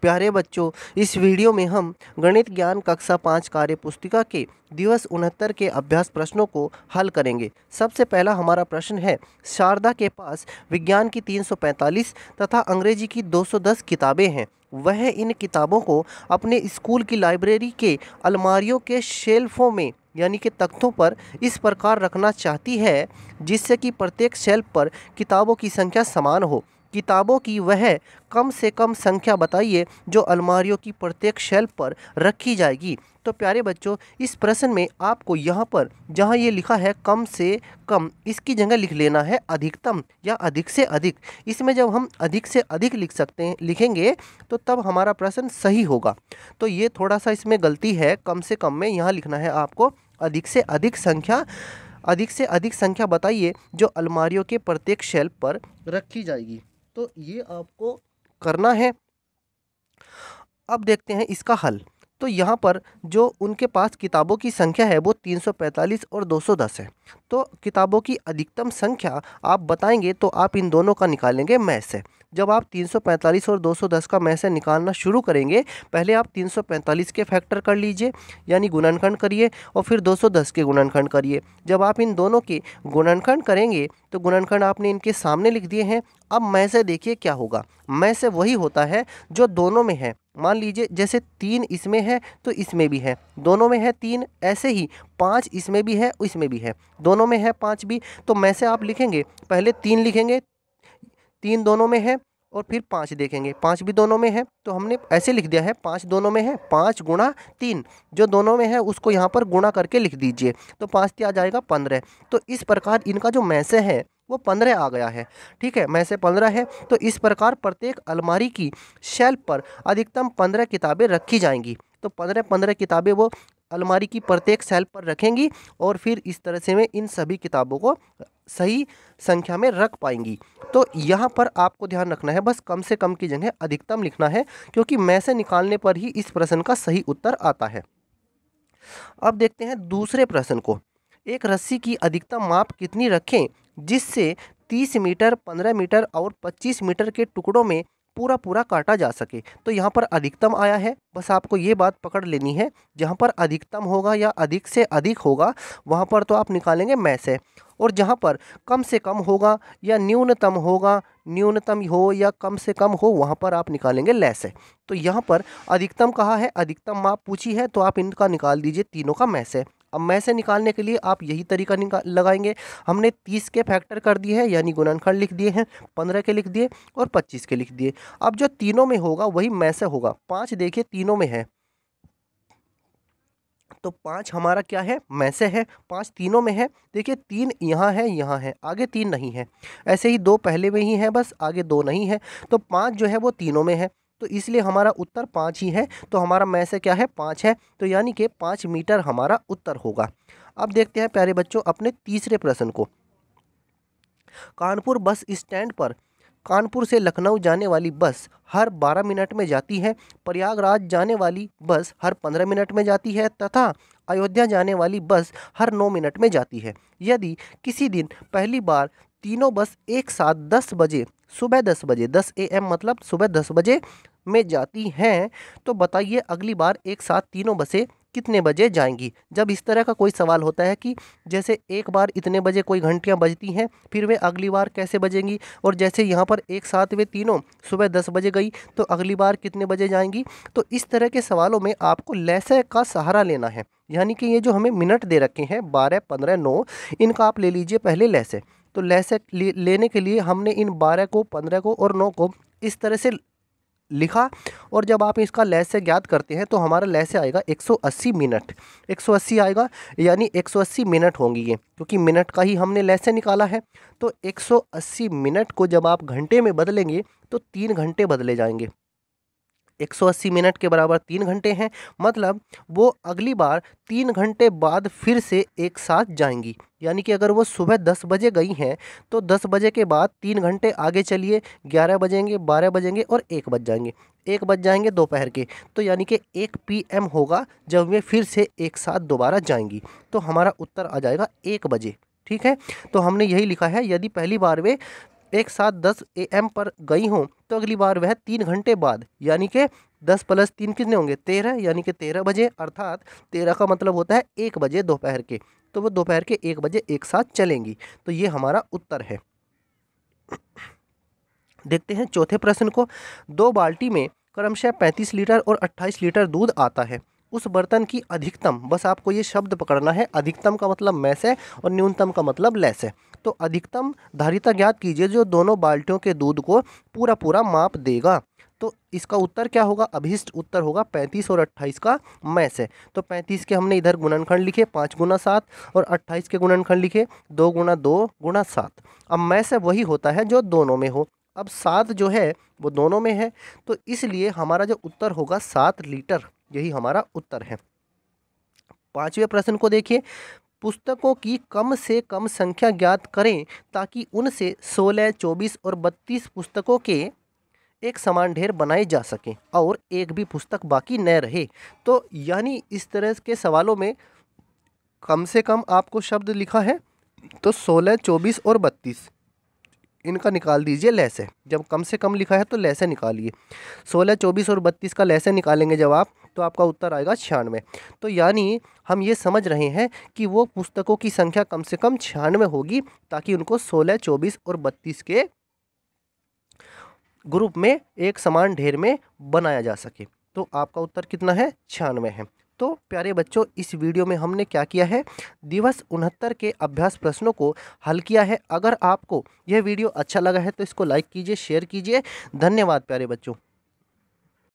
प्यारे बच्चों, इस वीडियो में हम गणित ज्ञान कक्षा 5 कार्य पुस्तिका के दिवस 69 के अभ्यास प्रश्नों को हल करेंगे। सबसे पहला हमारा प्रश्न है, शारदा के पास विज्ञान की 345 तथा अंग्रेजी की 210 किताबें हैं। वह इन किताबों को अपने स्कूल की लाइब्रेरी के अलमारियों के शेल्फों में यानी कि तख्तों पर इस प्रकार रखना चाहती है जिससे कि प्रत्येक शेल्फ पर किताबों की संख्या समान हो। किताबों की वह कम से कम संख्या बताइए जो अलमारियों की प्रत्येक शेल्फ पर रखी जाएगी। तो प्यारे बच्चों, इस प्रश्न में आपको यहाँ पर जहाँ ये लिखा है कम से कम, इसकी जगह लिख लेना है अधिकतम या अधिक से अधिक। इसमें जब हम अधिक से अधिक लिखेंगे तो तब हमारा प्रश्न सही होगा। तो ये थोड़ा सा इसमें गलती है, कम से कम में यहाँ लिखना है आपको अधिक से अधिक संख्या। अधिक से अधिक संख्या बताइए जो अलमारियों के प्रत्येक शेल्फ पर रखी जाएगी। तो ये आपको करना है। अब देखते हैं इसका हल। तो यहाँ पर जो उनके पास किताबों की संख्या है वो 345 और 210 है। तो किताबों की अधिकतम संख्या आप बताएंगे तो आप इन दोनों का निकालेंगे में से। जब आप 345 और 210 का में से निकालना शुरू करेंगे, पहले आप 345 के फैक्टर कर लीजिए यानी गुणनखंड करिए और फिर 210 के गुणनखंड करिए। जब आप इन दोनों के गुणनखंड करेंगे तो गुणनखंड आपने इनके सामने लिख दिए हैं। अब में से देखिए क्या होगा। में से वही होता है जो दोनों में है। मान लीजिए जैसे 3 इसमें है तो इसमें भी है, दोनों में है 3। ऐसे ही 5 इसमें भी है, इसमें भी है, दोनों में है 5 भी। तो में से आप लिखेंगे, पहले 3 लिखेंगे, 3 दोनों में है, और फिर 5 देखेंगे, 5 भी दोनों में है। तो हमने ऐसे लिख दिया है 5 दोनों में है, 5 गुणा 3, जो दोनों में है उसको यहाँ पर गुणा करके लिख दीजिए। तो 5 क्या आ जाएगा 15। तो इस प्रकार इनका जो में से है वो 15 आ गया है। ठीक है, में से 15 है। तो इस प्रकार प्रत्येक अलमारी की शेल्फ पर अधिकतम 15 किताबें रखी जाएंगी। तो 15 किताबें वो अलमारी की प्रत्येक शेल्फ पर रखेंगी और फिर इस तरह से में इन सभी किताबों को सही संख्या में रख पाएंगी। तो यहाँ पर आपको ध्यान रखना है, बस कम से कम की जगह अधिकतम लिखना है, क्योंकि में से निकालने पर ही इस प्रश्न का सही उत्तर आता है। अब देखते हैं दूसरे प्रश्न को। एक रस्सी की अधिकतम माप कितनी रखें जिससे 30 मीटर, 15 मीटर और 25 मीटर के टुकड़ों में पूरा पूरा काटा जा सके। तो यहाँ पर अधिकतम आया है, बस आपको ये बात पकड़ लेनी है। जहाँ पर अधिकतम होगा या अधिक से अधिक होगा वहाँ पर तो आप निकालेंगे में से, और जहाँ पर कम से कम होगा या न्यूनतम होगा, न्यूनतम हो या कम से कम हो, वहाँ पर आप निकालेंगे ले से। तो यहाँ पर अधिकतम कहा है, अधिकतम माप पूछी है, तो आप इनका निकाल दीजिए तीनों का में से। अब में से निकालने के लिए आप यही तरीका लगाएंगे। हमने 30 के फैक्टर कर दिए हैं यानी गुणनखंड लिख दिए हैं, 15 के लिख दिए और 25 के लिख दिए। अब जो तीनों में होगा वही में से होगा। 5 देखिए तीनों में है, तो 5 हमारा क्या है में से है, 5 तीनों में है। देखिए 3 यहाँ है, आगे 3 नहीं है। ऐसे ही 2 पहले में ही है, बस आगे 2 नहीं है। तो 5 जो है वो तीनों में है, तो इसलिए हमारा उत्तर 5 ही है। तो हमारा में से क्या है 5 है, तो यानी कि 5 मीटर हमारा उत्तर होगा। अब देखते हैं प्यारे बच्चों अपने तीसरे प्रश्न को। कानपुर बस स्टैंड पर कानपुर से लखनऊ जाने वाली बस हर 12 मिनट में जाती है, प्रयागराज जाने वाली बस हर 15 मिनट में जाती है तथा अयोध्या जाने वाली बस हर 9 मिनट में जाती है। यदि किसी दिन पहली बार तीनों बस एक साथ 10 बजे, सुबह 10 बजे, 10 AM मतलब सुबह 10 बजे में जाती हैं, तो बताइए अगली बार एक साथ तीनों बसें कितने बजे जाएंगी। जब इस तरह का कोई सवाल होता है कि जैसे एक बार इतने बजे कोई घंटियां बजती हैं, फिर वे अगली बार कैसे बजेंगी, और जैसे यहाँ पर एक साथ वे तीनों सुबह 10 बजे गई तो अगली बार कितने बजे जाएंगी। तो इस तरह के सवालों में आपको लैसे का सहारा लेना है, यानी कि ये जो हमें मिनट दे रखे हैं 12, 15, 9, इनका आप ले लीजिए पहले लैसे। तो लैसे लेने के लिए हमने इन 12 को, 15 को और 9 को इस तरह से लिखा, और जब आप इसका लैसे ज्ञात करते हैं तो हमारा लैसे आएगा 180 मिनट। 180 आएगा यानी 180 मिनट होंगी ये, क्योंकि मिनट का ही हमने लैसे निकाला है। तो 180 मिनट को जब आप घंटे में बदलेंगे तो 3 घंटे बदले जाएंगे। 180 मिनट के बराबर 3 घंटे हैं, मतलब वो अगली बार 3 घंटे बाद फिर से एक साथ जाएंगी। यानी कि अगर वो सुबह 10 बजे गई हैं तो 10 बजे के बाद 3 घंटे आगे चलिए, 11 बजेंगे, 12 बजेंगे और 1 बज जाएंगे, 1 बज जाएंगे दोपहर के। तो यानी कि 1 PM होगा जब वे फिर से एक साथ दोबारा जाएंगी। तो हमारा उत्तर आ जाएगा 1 बजे। ठीक है, तो हमने यही लिखा है, यदि पहली बार वे एक साथ 10 AM पर गई हों तो अगली बार वह 3 घंटे बाद, यानी कि 10 + 3 कितने होंगे 13, यानी कि 13 बजे, अर्थात 13 का मतलब होता है 1 बजे दोपहर के, तो वो दोपहर के 1 बजे एक साथ चलेंगी। तो ये हमारा उत्तर है। देखते हैं चौथे प्रश्न को। 2 बाल्टी में क्रमशः 35 लीटर और 28 लीटर दूध आता है। उस बर्तन की अधिकतम, बस आपको ये शब्द पकड़ना है, अधिकतम का मतलब मैस है और न्यूनतम का मतलब लेस है। तो अधिकतम धारिता ज्ञात कीजिए जो दोनों बाल्टियों के दूध को पूरा पूरा माप देगा। तो इसका उत्तर क्या होगा? अभिष्ट उत्तर होगा 35 और 28 का मैस है। तो 35 के हमने इधर गुणनखंड लिखे 5 × 7 और 28 के गुणनखंड लिखे 2 × 2 × 7। अब मैस है वही होता है जो दोनों में हो। अब 7 जो है वो दोनों में है, तो इसलिए हमारा जो उत्तर होगा 7 लीटर, यही हमारा उत्तर है। 5वें प्रश्न को देखिए। पुस्तकों की कम से कम संख्या ज्ञात करें ताकि उनसे 16, 24 और 32 पुस्तकों के एक समान ढेर बनाए जा सकें और एक भी पुस्तक बाकी न रहे। तो यानी इस तरह के सवालों में कम से कम आपको शब्द लिखा है तो 16, 24 और 32 इनका निकाल दीजिए लैसे। जब कम से कम लिखा है तो लैसे निकालिए। 16, 24 और 32 का लैसे निकालेंगे जब आप, तो आपका उत्तर आएगा 96। तो यानी हम ये समझ रहे हैं कि वो पुस्तकों की संख्या कम से कम 96 होगी ताकि उनको 16, 24 और 32 के ग्रुप में एक समान ढेर में बनाया जा सके। तो आपका उत्तर कितना है? 96 है। तो प्यारे बच्चों, इस वीडियो में हमने क्या किया है, दिवस 69 के अभ्यास प्रश्नों को हल किया है। अगर आपको यह वीडियो अच्छा लगा है तो इसको लाइक कीजिए, शेयर कीजिए। धन्यवाद प्यारे बच्चों।